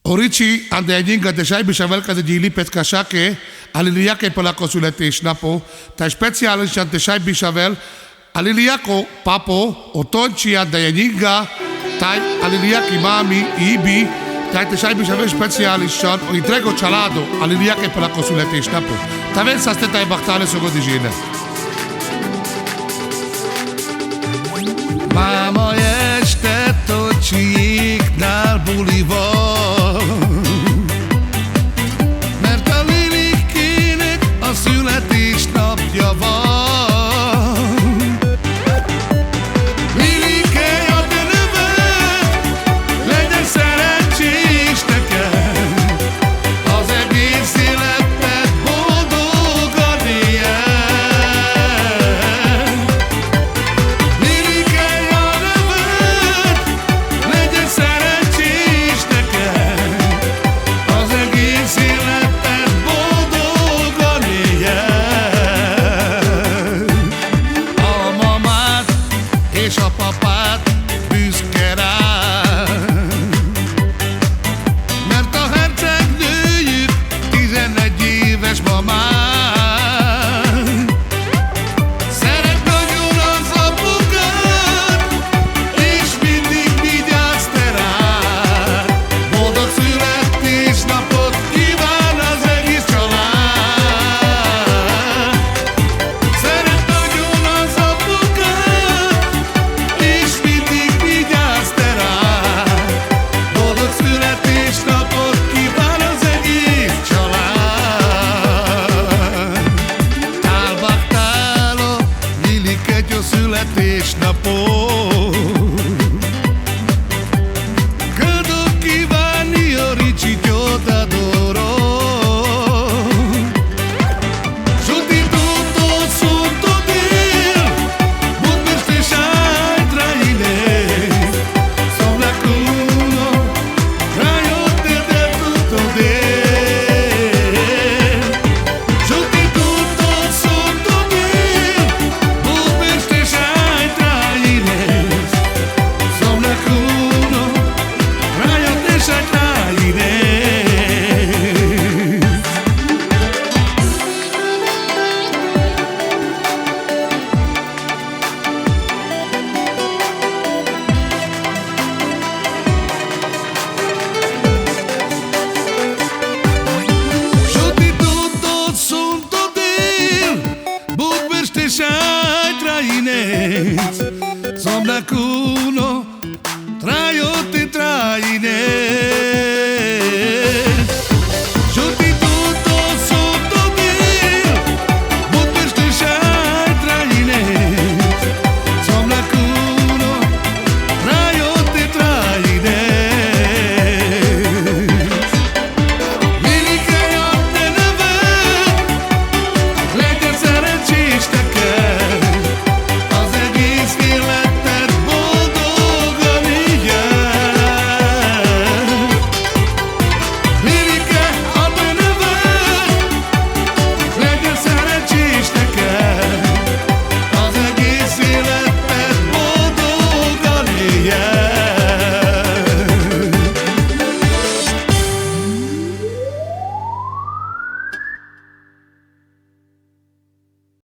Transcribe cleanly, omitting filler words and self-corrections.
Orici, ande egyinga de sajbisa velkeze gyílipet kasake, aliliake palako születésnapó, tehát speciálisan te sajbisavel, aliliako papo, otonci ande egyinga, tehát aliliaki mami, ibi, tehát te sajbisavel speciálisan, hogy drego családo, aliliake palako születésnapó. Tehát ezt te baktale szogod izséne. Máma este tocsiéknál buli van,